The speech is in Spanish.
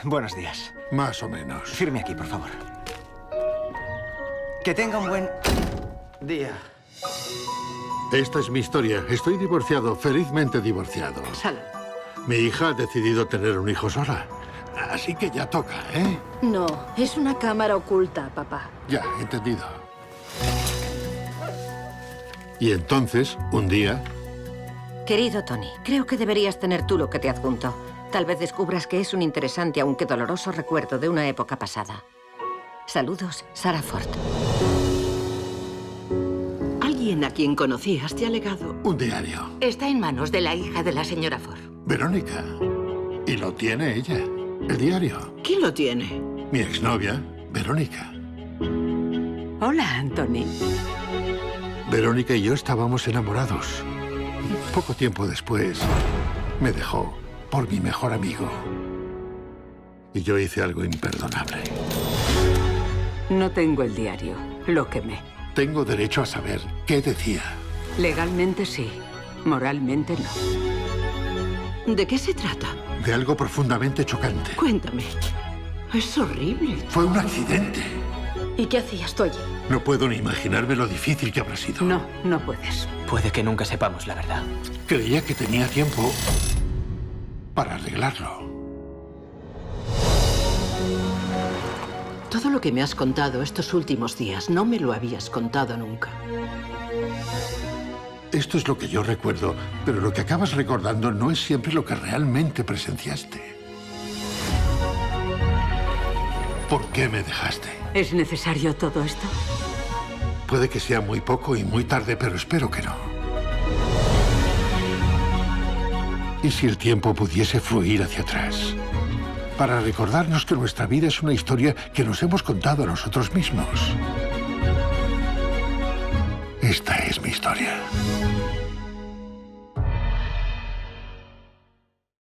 buenos días. Más o menos. Firme aquí, por favor. Que tenga un buen día. Esta es mi historia. Estoy divorciado, felizmente divorciado. Salud. Mi hija ha decidido tener un hijo sola. Así que ya toca, ¿eh? No, es una cámara oculta, papá. Ya, entendido. Y entonces, un día... Querido Tony, creo que deberías tener tú lo que te adjunto. Tal vez descubras que es un interesante, aunque doloroso recuerdo de una época pasada. Saludos, Sarah Ford. Alguien a quien conocías te ha legado. Un diario. Está en manos de la hija de la señora Ford. Verónica. Y lo tiene ella. El diario. ¿Quién lo tiene? Mi exnovia, Verónica. Hola, Anthony. Verónica y yo estábamos enamorados. Poco tiempo después, me dejó por mi mejor amigo. Y yo hice algo imperdonable. No tengo el diario. Lo quemé. Tengo derecho a saber qué decía. Legalmente sí. Moralmente no. ¿De qué se trata? De algo profundamente chocante. Cuéntame. Es horrible. Fue un accidente. ¿Y qué hacías tú allí? No puedo ni imaginarme lo difícil que habrá sido. No, no puedes. Puede que nunca sepamos la verdad. Creía que tenía tiempo para arreglarlo. Todo lo que me has contado estos últimos días no me lo habías contado nunca. Esto es lo que yo recuerdo, pero lo que acabas recordando no es siempre lo que realmente presenciaste. ¿Por qué me dejaste? ¿Es necesario todo esto? Puede que sea muy poco y muy tarde, pero espero que no. ¿Y si el tiempo pudiese fluir hacia atrás? Para recordarnos que nuestra vida es una historia que nos hemos contado a nosotros mismos. Esta es mi historia.